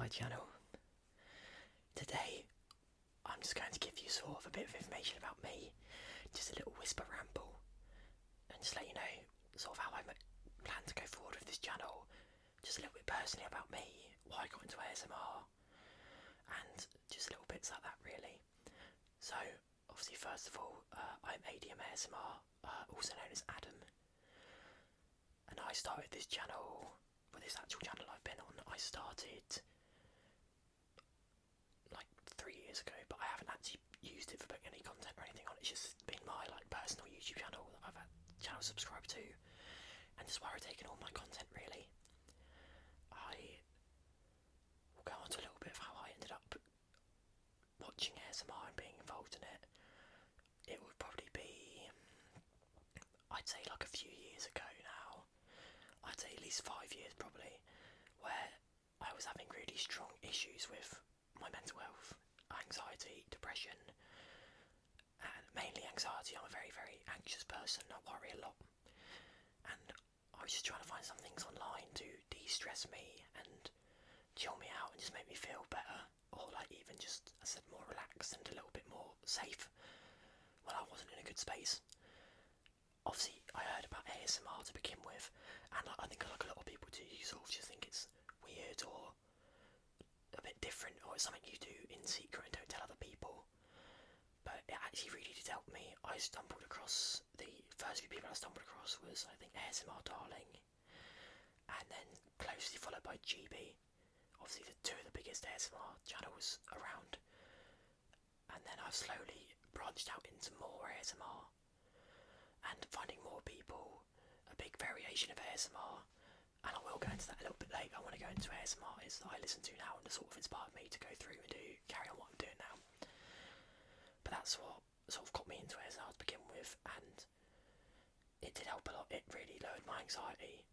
my channel. Today I'm just going to give you sort of a bit of information about me, just a little whisper ramble, and just let you know sort of how I plan to go forward with this channel, just a little bit personally about me, why I got into ASMR, and just little bits like that really. So obviously first of all, I'm ADM ASMR, also known as Adam, and I started this channel, well this actual channel I've been on, I started like 3 years ago, but I haven't actually used it for putting any content or anything on. It's just been my like personal YouTube channel that I've had channel subscribed to, and just where I've taken all my content really. I will go on to a little bit of how I ended up watching ASMR and being involved in it. It would probably be, I'd say like a few years ago now. I'd say at least 5 years probably, where I was having really strong issues with my mental health, anxiety, depression, and mainly anxiety. I'm a very, very anxious person. I worry a lot, and I was just trying to find some things online to de-stress me and chill me out and just make me feel better, or like even just, I said, more relaxed and a little bit more safe when I wasn't in a good space. Obviously, I heard about ASMR to begin with, and like, I think like a lot of people do, you sort of just think it's weird or a bit different, or it's something you do in secret and don't tell other people. But it actually really did help me. I stumbled across, the first few people I stumbled across was, I think, ASMR Darling, and then closely followed by GB. Obviously the two of the biggest ASMR channels around. And then I've slowly branched out into more ASMR and finding more people, a big variation of ASMR. And I will go into that a little bit later. I want to go into ASMR is that I listen to now and sort of inspired me to go through and carry on what I'm doing now. But that's what sort of got me into ASMR to begin with, and it did help a lot. It really lowered my anxiety,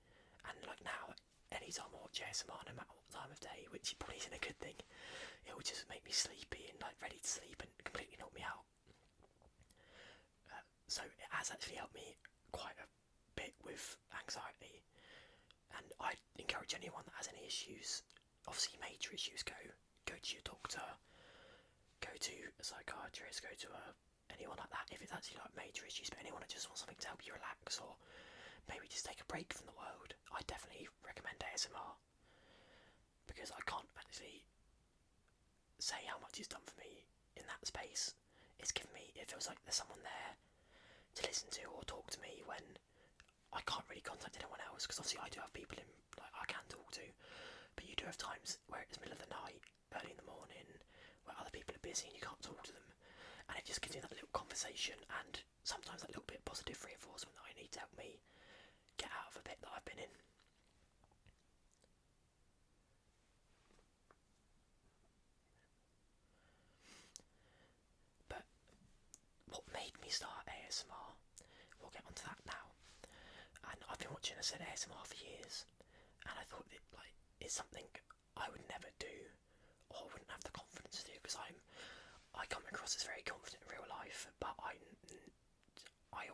and like now, anytime I watch ASMR, no matter what time of day, which probably isn't a good thing, it will just make me sleepy and like ready to sleep and completely knock me out. So it has actually helped me quite a bit with anxiety. And I encourage anyone that has any issues, obviously major issues, go to your doctor, go to a psychiatrist, go to anyone like that if it's actually like major issues. But anyone that just wants something to help you relax or maybe just take a break from the world, I definitely recommend ASMR, because I can't actually say how much it's done for me in that space. It's given me, it feels like there's someone there to listen to or talk to me when I can't really contact anyone else, because obviously I do have people in like I can talk to, but you do have times where it's middle of the night, early in the morning, where other people are busy and you can't talk to them, and it just gives you that little conversation and sometimes that little bit of positive reinforcement that I need to help me get out of a bit that I've been in. But what made me start ASMR, we'll get onto that now. And I've been watching, I said, ASMR for years, and I thought that like it's something I would never do, or wouldn't have the confidence to do, because I come across as very confident in real life, but I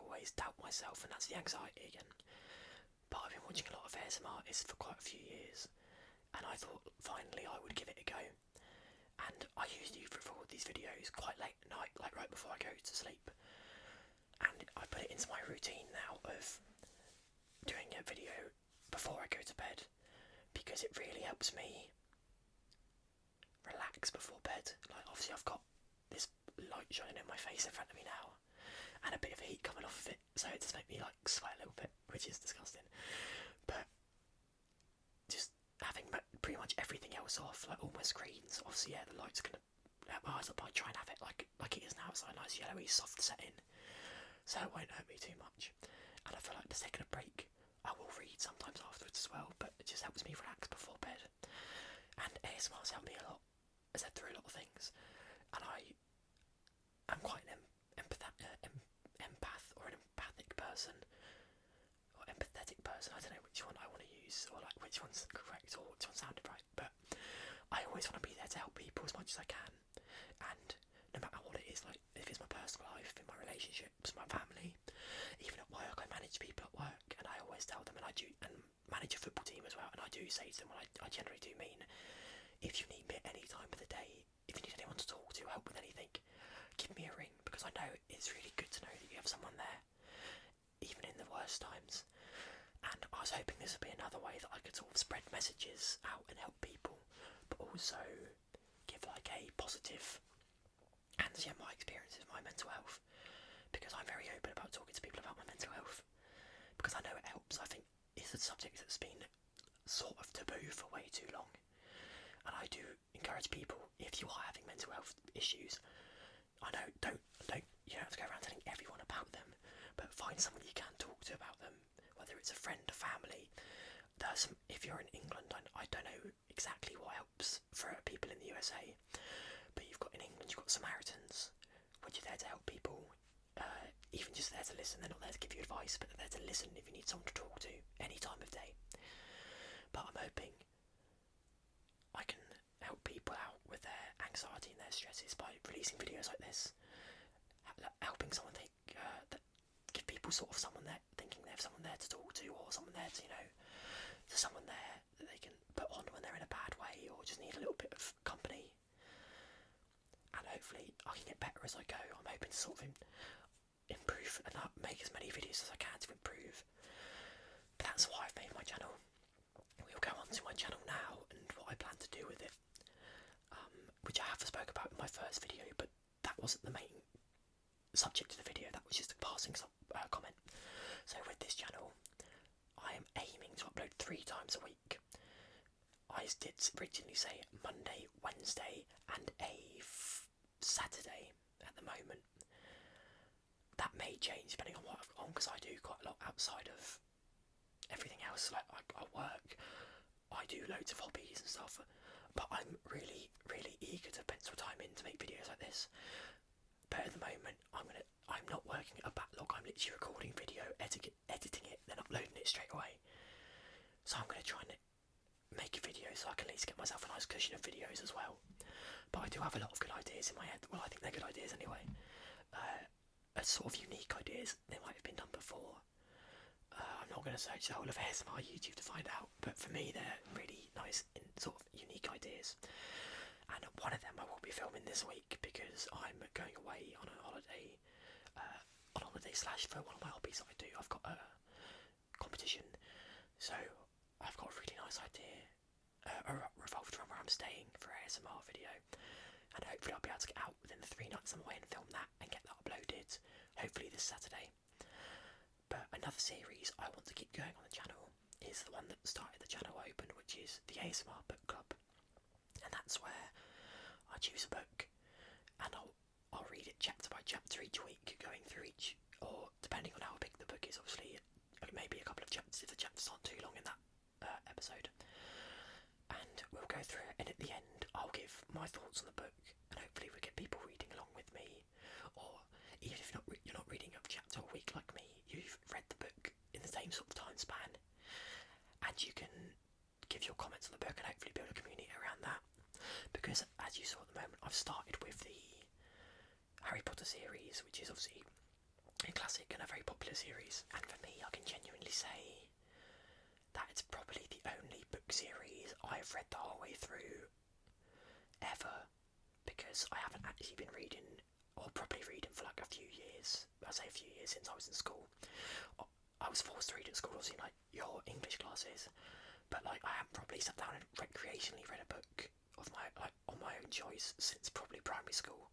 always doubt myself, and that's the anxiety again. But I've been watching a lot of ASMR artists for quite a few years, and I thought finally I would give it a go. And I usually record these videos quite late at night, like right before I go to sleep, and I put it into my routine now of doing a video before I go to bed, because it really helps me relax before bed. Like obviously I've got this light shining in my face in front of me now, and a bit of heat coming off of it, so it does make me like sweat a little bit, which is disgusting. But just having pretty much everything else off, like all my screens, obviously yeah, the light's gonna hurt my eyes up, but I try and have it like it is now. It's like a nice yellowy soft setting, so it won't hurt me too much. And I feel like just taking a break. I will read sometimes afterwards as well, but it just helps me relax before bed. And ASMR's helped me a lot. I said through a lot of things, and I'm quite an empath or an empathic person, or empathetic person. I don't know which one I want to use, or like which one's correct, or which one sounded right. But I always want to be there to help people as much as I can, and no matter what it is, like if it's my personal life, in my relationships, my family, even at work, I manage people at work, and I always tell them, and I do, and manage a football team as well, and I do say to them, I generally do mean, if if you need me at any time of the day, if you need anyone to talk to, help with anything, give me a ring, because I know it's really good to know that you have someone there, even in the worst times. And I was hoping this would be another way that I could sort of spread messages out and help people, but also give like a positive and share my experiences of my mental health, because I'm very open about talking to people about my mental health, because I know it helps. I think it's a subject that's been sort of taboo for way too long, and I do encourage people, if you are having mental health issues, I know don't you don't have to go around telling everyone about them, but find someone you can talk to about them, whether it's a friend, a family. If you're in England, I don't know exactly what helps for people in the USA, but in England you've got Samaritans, which are there to help people, even just there to listen. They're not there to give you advice, but they're there to listen if you need someone to talk to any time of day. But I'm hoping I can help people out with their anxiety and their stresses by releasing videos like this, helping someone give people sort of someone there, thinking they have someone there to talk to, or someone there to, to someone there that they can put on when they're in a bad way, or just need a little bit of company. And hopefully I can get better as I go. I'm hoping to sort of improve and make as many videos as I can to improve. But that's why I've made my channel. We'll go on to my channel now and what I plan to do with it, which I have spoke about in my first video, but that wasn't the main subject of the video. That was just a passing comment. So with this channel, I am aiming to upload 3 times a week. I did originally say Monday, Wednesday, and a Saturday at the moment. That may change depending on what I've got on, because I do quite a lot outside of everything else. Like I work, I do loads of hobbies and stuff, but I'm really, really eager to pencil time in to make videos like this. But at the moment, I'm not working at a backlog. I'm literally recording video, editing it, then uploading it straight away. So I'm going to try and make a video so I can at least get myself a nice cushion of videos as well. But I do have a lot of good ideas in my head. Well, I think they're good ideas anyway. Sort of unique ideas. They might have been done before. I'm not going to search the whole of ASMR YouTube to find out, but for me they're really nice and sort of unique ideas. And one of them I will be filming this week, because I'm going away on a holiday, for one of my hobbies that I do. I've got a competition, so I've got a really nice idea revolved around where I'm staying for an ASMR video, and hopefully I'll be able to get out within the 3 nights I'm away and film that and get that uploaded, hopefully this Saturday. But another series I want to keep going on the channel is the one that started the channel open, which is the ASMR Book Club. And that's where I choose a book and I'll read it chapter by chapter each week, going through each, or depending on how big the book is, obviously, maybe a couple of chapters if the chapters aren't too long in that episode. And we'll go through it, and at the end I'll give my thoughts on the book, and hopefully we get people reading along with me, or even if you're not reading a chapter a week like me, you've read the book in the same sort of time span, and you can give your comments on the book and hopefully build a community around that. Because as you saw at the moment, I've started with the Harry Potter series, which is obviously a classic and a very popular series, and for me I can genuinely say that it's probably the only book series I've read the whole way through ever, because I haven't actually been reading, or properly reading, for like a few years. I say a few years, since I was in school. I was forced to read at school, obviously, like your English classes, but like I haven't probably sat down and recreationally read a book of on my own choice since probably primary school.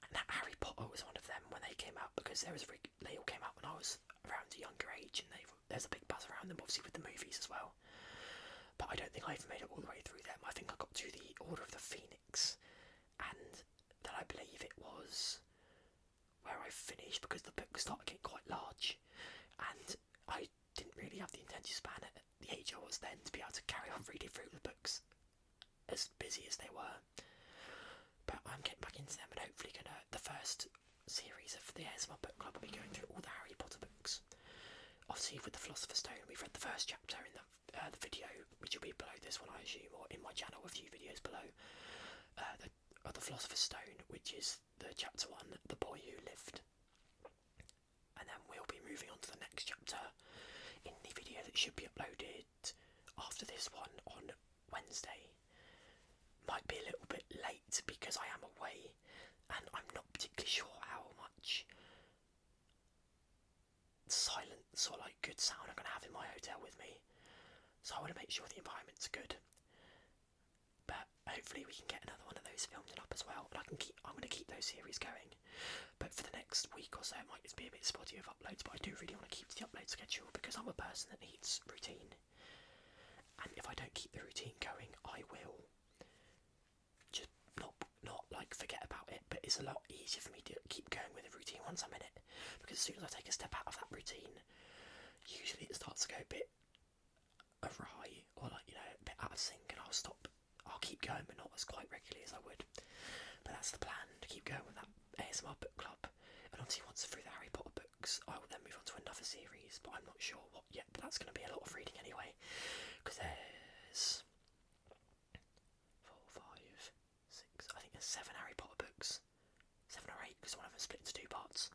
And that Harry Potter was one of them when they came out, because they all came out when I was around a younger age, and there's a big buzz around them, obviously with the movies as well. But I don't think I even made it all the way through them. I think I got to the Order of the Phoenix, and then I believe it was where I finished, because the book started getting quite large, and I didn't really have the attention span at the age I was then to be able to carry on reading through the books, as busy as they were. But I'm getting back into them, and hopefully the first series of the ASMR Book Club will be going through all the Harry Potter books. Obviously with the Philosopher's Stone, we've read the first chapter in the video, which will be below this one I assume, or in my channel a few videos below, the Philosopher's Stone, which is the chapter 1, The Boy Who Lived. And then we'll be moving on to the next chapter in the video that should be uploaded after this one on Wednesday, might be a little bit late because I am away, and I'm not particularly sure how much silence or like good sound I'm going to have in my hotel with me. So I want to make sure the environment's good. But hopefully we can get another one of those filmed up as well. And I'm going to keep those series going. But for the next week or so, it might just be a bit spotty of uploads. But I do really want to keep the upload schedule because I'm a person that needs routine. And if I don't keep the routine going, I will just not like forget about it. But it's a lot easier for me to keep going with a routine once I'm in it. Because as soon as I take a step out of that routine, usually it starts to go a bit awry or like, you know, a bit out of sync, and I'll keep going, but not as quite regularly as I would. But that's the plan, to keep going with that ASMR book club. And obviously once through the Harry Potter books, I will then move on to another series, but I'm not sure what yet. But that's going to be a lot of reading anyway, because there's 4, 5, 6, I think there's 7 Harry Potter books, 7 or 8, because one of them split into 2 parts.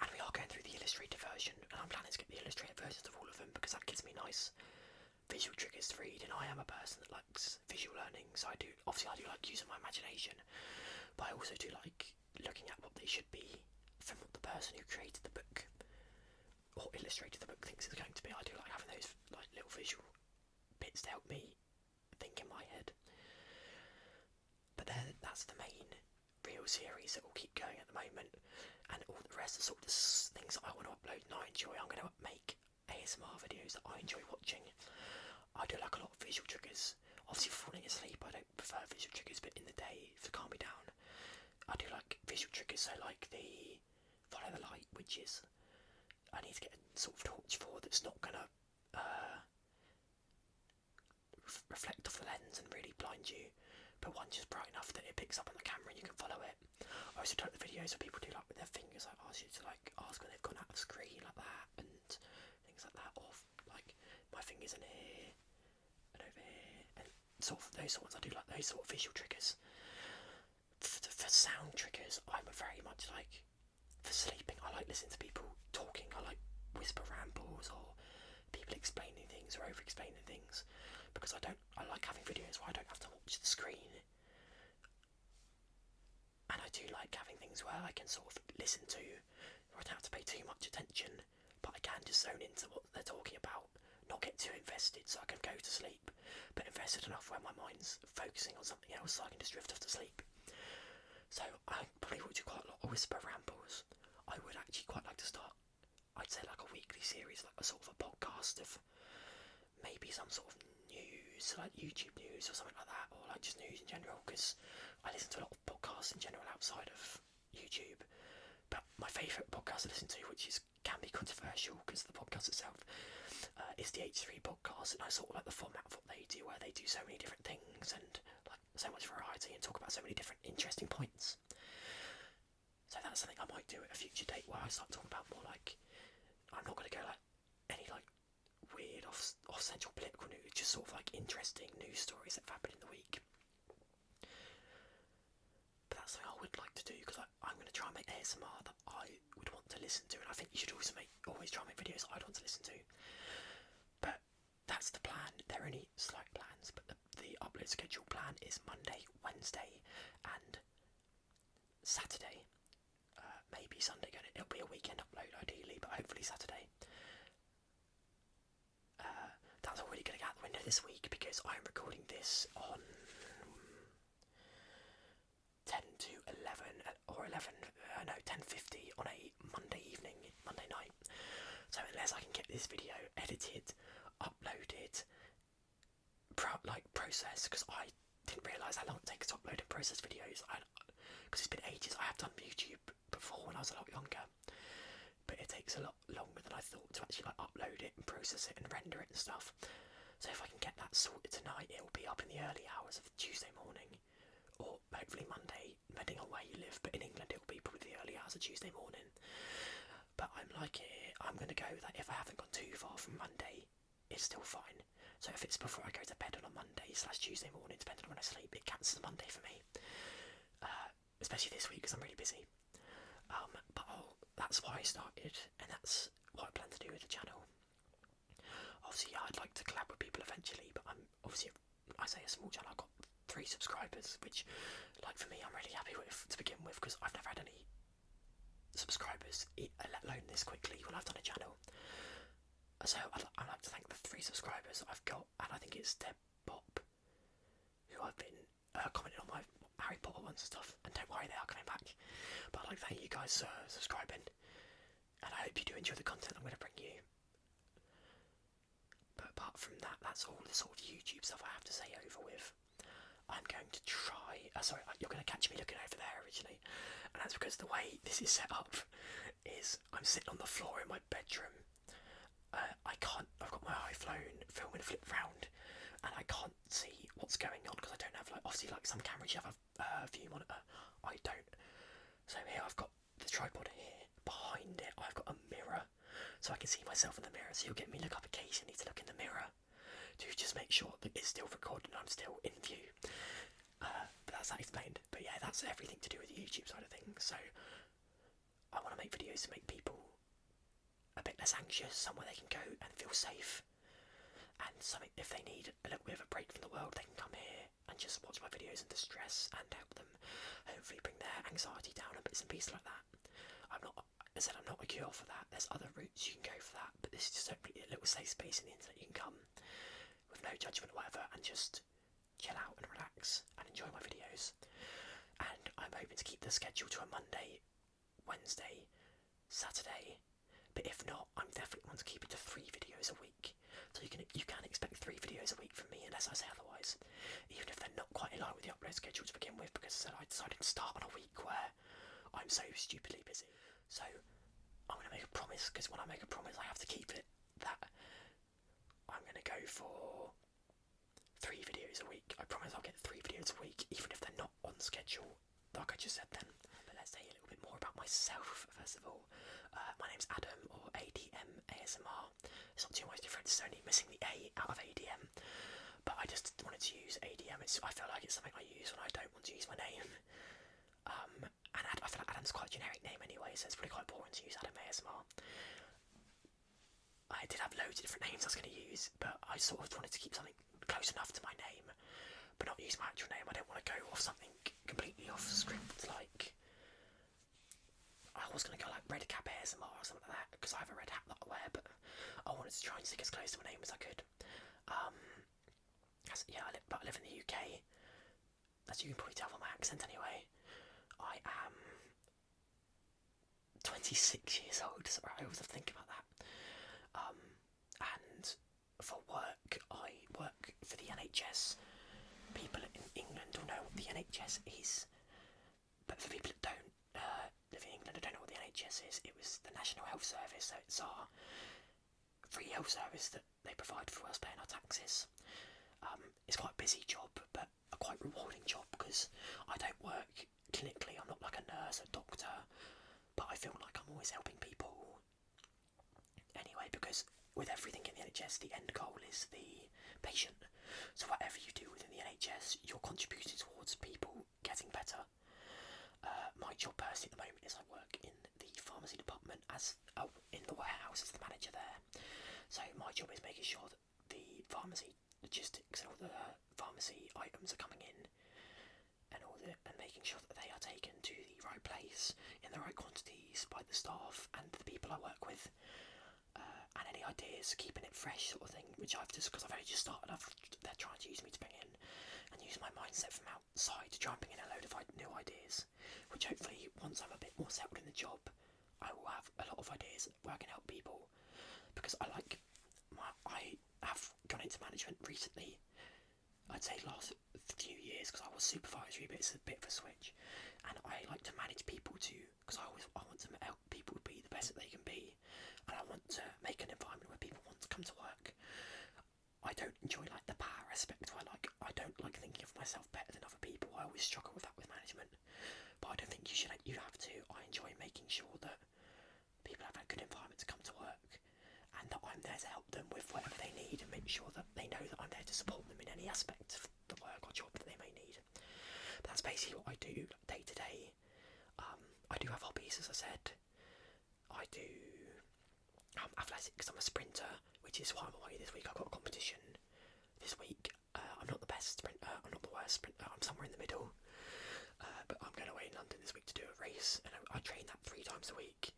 And we are going through the illustrated version, and I'm planning to get the illustrated versions of all of them because that gives me nice visual triggers to read, and I am a person that likes visual learning, so I do like using my imagination, but I also do like looking at what they should be from what the person who created the book or illustrated the book thinks it's going to be. I do like having those like little visual bits to help me think in my head. But that's the main real series that will keep going at the moment, and all the rest are sort of things that I want to upload and I enjoy. I'm going to make ASMR videos that I enjoy watching. I do like a lot of visual triggers. Obviously for falling asleep I don't prefer visual triggers, but in the day to calm me down I do like visual triggers. So like the follow the light, which is I need to get a sort of torch for that's not going to reflect off the lens and really blind you, but one just bright enough that it picks up on the camera and you can follow it. I also do like the videos where people do like with their fingers, I ask you to like ask when they've gone out of screen like that and things like that, or like my fingers in here and over here, and sort of those sorts. I do like those sort of visual triggers. For sound triggers, I'm very much like, for sleeping, I like listening to people talking. I like whisper rambles or people explaining things or over explaining things, because I like having videos where I don't have to watch the screen, and I do like having things where I can sort of listen to, where I don't have to pay too much attention, but I can just zone into what they're talking about, not get too invested so I can go to sleep, but invested enough where my mind's focusing on something else so I can just drift off to sleep. So I probably will do quite a lot of whisper rambles. I would actually quite like to start, I'd say like a weekly series, like a sort of a podcast of maybe some sort of news, like YouTube news or something like that, or like just news in general, because I listen to a lot of podcasts in general outside of YouTube. But my favourite podcast to listen to, which can be controversial because the podcast itself, is the H3 podcast, and I sort of like the format of what they do, where they do so many different things and like so much variety and talk about so many different interesting points. So that's something I might do at a future date, where I start talking about more like, I'm not going to go like any like weird off central political news, just sort of like interesting news stories that have happened in the week. But that's something I would like to do, because I'm going to try and make ASMR that I would want to listen to, and I think you should also always try and make videos that I'd want to listen to. But that's the plan. There are only slight plans, but the upload schedule plan is Monday, Wednesday and Saturday. Maybe Sunday. It'll be a weekend upload ideally, but hopefully Saturday. That's already going to get out the window this week, because I'm recording this on 10 to 11 or 10:50 on a Monday evening, Monday night. So unless I can get this video edited, uploaded, processed, because I didn't realise how long it takes to upload and process videos, because it's been ages. I have done YouTube before when I was a lot younger, but it takes a lot longer than I thought to actually like upload it and process it and render it and stuff. So if I can get that sorted tonight, it will be up in the early hours of Tuesday morning, or hopefully Monday, depending on where you live. But in England, it will be probably the early hours of Tuesday morning. But I'm going to go that if I haven't gone too far from Monday, it's still fine. So if it's before I go to bed on a Monday/Tuesday morning, depending on when I sleep, it counts as Monday for me. Especially this week, because I'm really busy. But that's why I started, and that's what I plan to do with the channel. Obviously, I'd like to collab with people eventually, but I'm obviously, I say a small channel. I've got 3 subscribers, which, like, for me, I'm really happy with to begin with, because I've never had any subscribers, let alone this quickly, when I've done a channel. So I'd like to thank the 3 subscribers I've got, and I think it's Deb Bop, who I've been commenting on my Harry Potter ones and stuff, and don't worry, they are coming back. But I'd like to thank you guys for subscribing, and I hope you do enjoy the content I'm going to bring you. But apart from that, that's all the sort of YouTube stuff I have to say over with. I'm going to try, sorry, you're going to catch me looking over there originally, and that's because the way this is set up is I'm sitting on the floor in my bedroom. I've got my iPhone filming flip round, and I can't see what's going on because I don't have, like, obviously, like some cameras you have a view monitor, I don't. So here I've got the tripod here, behind it I've got a mirror, so I can see myself in the mirror, so you'll get me look up occasionally to look in the mirror to just make sure that it's still recording and I'm still in view. But that's that explained. But yeah, that's everything to do with the YouTube side of things. So I want to make videos to make people a bit less anxious, somewhere they can go and feel safe, and something, if they need a little bit of a break from the world, they can come here and just watch my videos and distress and help them hopefully bring their anxiety down and bits and pieces like that. I'm not a cure for that. There's other routes you can go for that, but this is just a little safe space in the internet you can come with no judgment or whatever and just chill out and relax and enjoy my videos. And I'm hoping to keep the schedule to a Monday, Wednesday, Saturday, but if not, I'm definitely want to keep it to 3 videos a week. So you can expect 3 videos a week from me unless I say otherwise, even if they're not quite in line with the upload schedule to begin with, because I decided to start on a week where I'm so stupidly busy. So I'm going to make a promise, because when I make a promise I have to keep it, that I'm going to go for 3 videos a week. I promise I'll get 3 videos a week, even if they're not on schedule, like I just said then. But let's tell you a little bit more about myself, first of all. My name's Adam, or ADM ASMR. It's not too much different, it's only missing the A out of ADM. But I just wanted to use ADM. I feel like it's something I use when I don't want to use my name. And I feel like Adam's quite a generic name anyway, so it's probably quite boring to use Adam ASMR. I did have loads of different names I was going to use, but I sort of wanted to keep something close enough to my name, but not use my actual name. I don't want to go off something completely off script, like I was going to go like Red Cap ASMR or something like that, because I have a red hat that I wear, but I wanted to try and stick as close to my name as I could. I live in the UK, as you can probably tell from my accent anyway. I am 26 years old, sorry, I always have to think about that. And for work, I work for the NHS. People in England will know what the NHS is, but for people that don't live in England and don't know what the NHS is, it was the National Health Service, so it's our free health service that they provide for us paying our taxes. It's quite a busy job, but a quite rewarding job, because I don't work clinically, I'm not like a nurse, a doctor, but I feel like I'm always helping people anyway, because with everything in the NHS, the end goal is the patient. So whatever you do within the NHS, you're contributing towards people getting better. My job personally at the moment is I work in the pharmacy department in the warehouse as the manager there. So my job is making sure that the pharmacy logistics and all the pharmacy items are coming in, and making sure that they are taken to the right place in the right quantities by the staff and the people I work with. And any ideas, keeping it fresh sort of thing, which because I've only just started, they're trying to use me to bring in and use my mindset from outside to try and bring in a load of new ideas, which hopefully once I'm a bit more settled in the job, I will have a lot of ideas where I can help people, because I have gone into management recently. I'd say last few years, because I was supervisory, but it's a bit of a switch, and I like to manage people too, because I want to help people be the best that they can be, and I want to make an environment where people want to come to work. I don't enjoy like the power aspect, I don't like thinking of myself better than other people. I always struggle with that with management, but I don't think you have to. I enjoy making sure that people have a good environment to come to work, and that I'm there to help them with whatever they need, and make sure that they know that I'm there to support them in any aspect of the work or job that they may need. But that's basically what I do day to day. I do have hobbies, as I said. I do athletics. I'm a sprinter, which is why I'm away this week. I've got a competition this week. I'm not the best sprinter, I'm not the worst sprinter, I'm somewhere in the middle. But I'm going away in London this week to do a race, and I train that 3 times a week.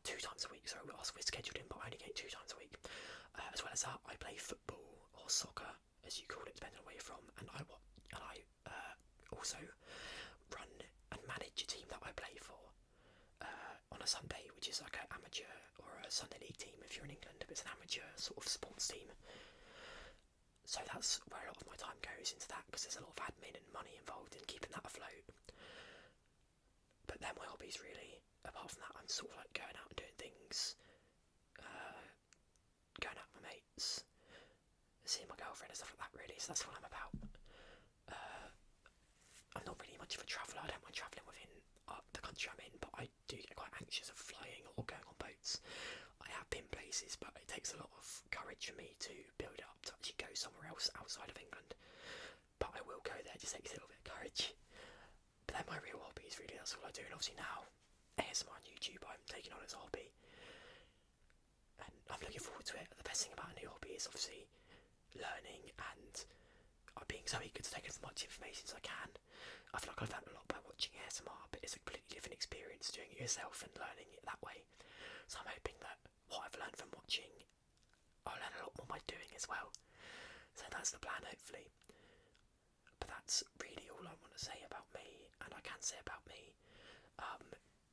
2 times a week, sorry, we're scheduled in, but I only get 2 times a week. As well as that, I play football, or soccer, as you call it, depending on where you're from, and I also run and manage a team that I play for on a Sunday, which is like an amateur or a Sunday league team if you're in England, but it's an amateur sort of sports team. So that's where a lot of my time goes into that, because there's a lot of admin and money involved in keeping that afloat. But they're my hobbies really. Apart from that, I'm sort of like going out and doing things, going out with my mates, seeing my girlfriend and stuff like that really, so that's what I'm about. I'm not really much of a traveller, I don't mind travelling within the country I'm in, but I do get quite anxious of flying or going on boats. I have been places, but it takes a lot of courage for me to build it up to actually go somewhere else outside of England. But I will go there, it just takes a little bit of courage. But they're my real hobbies really, that's all I do, and obviously now, ASMR on YouTube I'm taking on as a hobby. And I'm looking forward to it. The best thing about a new hobby is obviously learning and being so eager to take as much information as I can. I feel like I've learned a lot by watching ASMR, but it's a completely different experience doing it yourself and learning it that way. So I'm hoping that what I've learned from watching, I'll learn a lot more by doing as well. So that's the plan, hopefully. But that's really all I want to say about me, and I can say about me.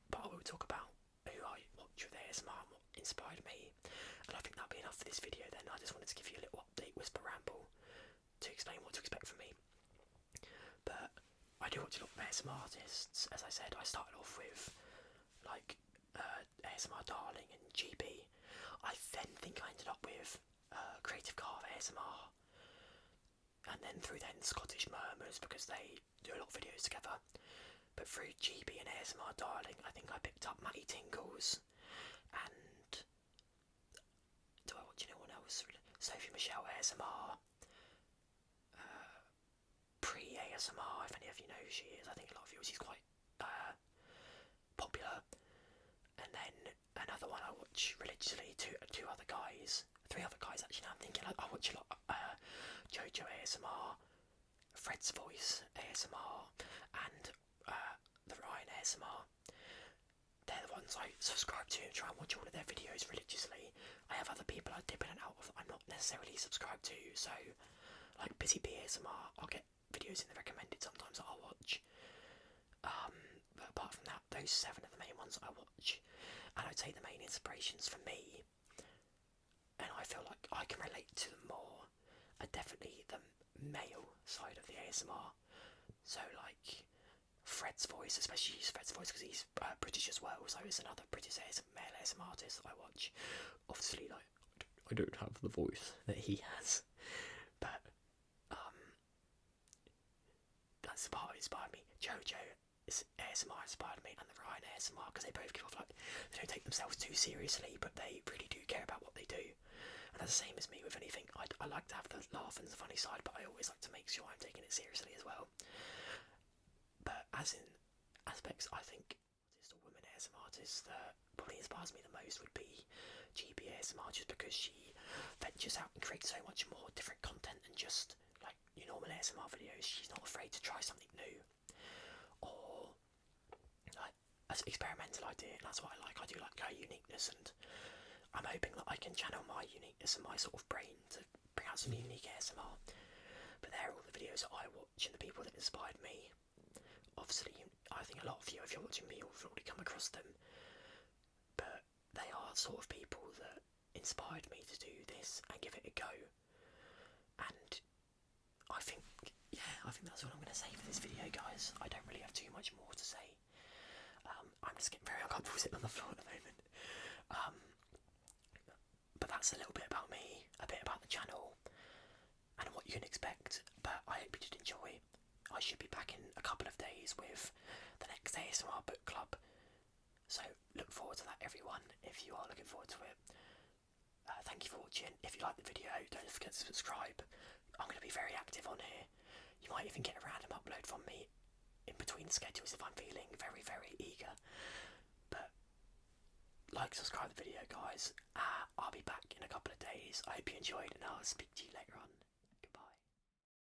But I will talk about who I watch with ASMR and what inspired me. And I think that'll be enough for this video then. I just wanted to give you a little update, whisper ramble, to explain what to expect from me. But I do watch a lot of ASMR artists. As I said, I started off with like ASMR Darling and GB. I then think I ended up with Creative Carve ASMR, and then through then Scottish Murmurs, because they do a lot of videos together. But through GB and ASMR Darling, I think I picked up Matty Tingles, and do I watch anyone else? Sophie Michelle ASMR, Pre-ASMR, if any of you know who she is. I think a lot of you, she's quite popular. And then another one I watch religiously, two other guys, 3 other guys actually. Now I'm thinking I watch a lot. Jojo ASMR, Fred's Voice ASMR, and the Ryan ASMR. They're the ones I subscribe to and try and watch all of their videos religiously. I have other people I dip in and out of that I'm not necessarily subscribed to, so like Busy Bee ASMR, I'll get videos in the recommended sometimes that I'll watch. But apart from that, those 7 are the main ones I watch, and I'd say the main inspirations for me, and I feel like I can relate to them more, are definitely the male side of the ASMR. So like Fred's Voice, especially Fred's Voice because he's British as well, so it's another British male ASMR artist that I watch. Obviously, like I don't have the voice that he has, but that's the part that inspired me. Jojo ASMR inspired me, and the Ryan ASMR, because they both give off like, they don't take themselves too seriously, but they really do care about what they do. And that's the same as me with anything. I like to have the laugh and the funny side, but I always like to make sure I'm taking it seriously as well. But as in aspects, I think artist or woman ASMR artist that probably inspires me the most would be GB ASMR, just because she ventures out and creates so much more different content than just like your normal ASMR videos. She's not afraid to try something new, or like as experimental idea, and that's what I like. I do like her uniqueness, and I'm hoping that I can channel my uniqueness and my sort of brain to bring out some unique ASMR. But they're all the videos that I watch and the people that inspired me. Obviously, I think a lot of you, if you're watching me, you've already come across them. But they are sort of people that inspired me to do this and give it a go. And I think that's all I'm going to say for this video, guys. I don't really have too much more to say. I'm just getting very uncomfortable sitting on the floor at the moment. But that's a little bit about me, a bit about the channel, and what you can expect. But I hope you did enjoy. I should be back in a couple of days with the next ASMR book club. So look forward to that, everyone, if you are looking forward to it. Thank you for watching. If you like the video, don't forget to subscribe. I'm going to be very active on here. You might even get a random upload from me in between schedules if I'm feeling very, very eager. But like, subscribe to the video, guys. I'll be back in a couple of days. I hope you enjoyed, and I'll speak to you later on.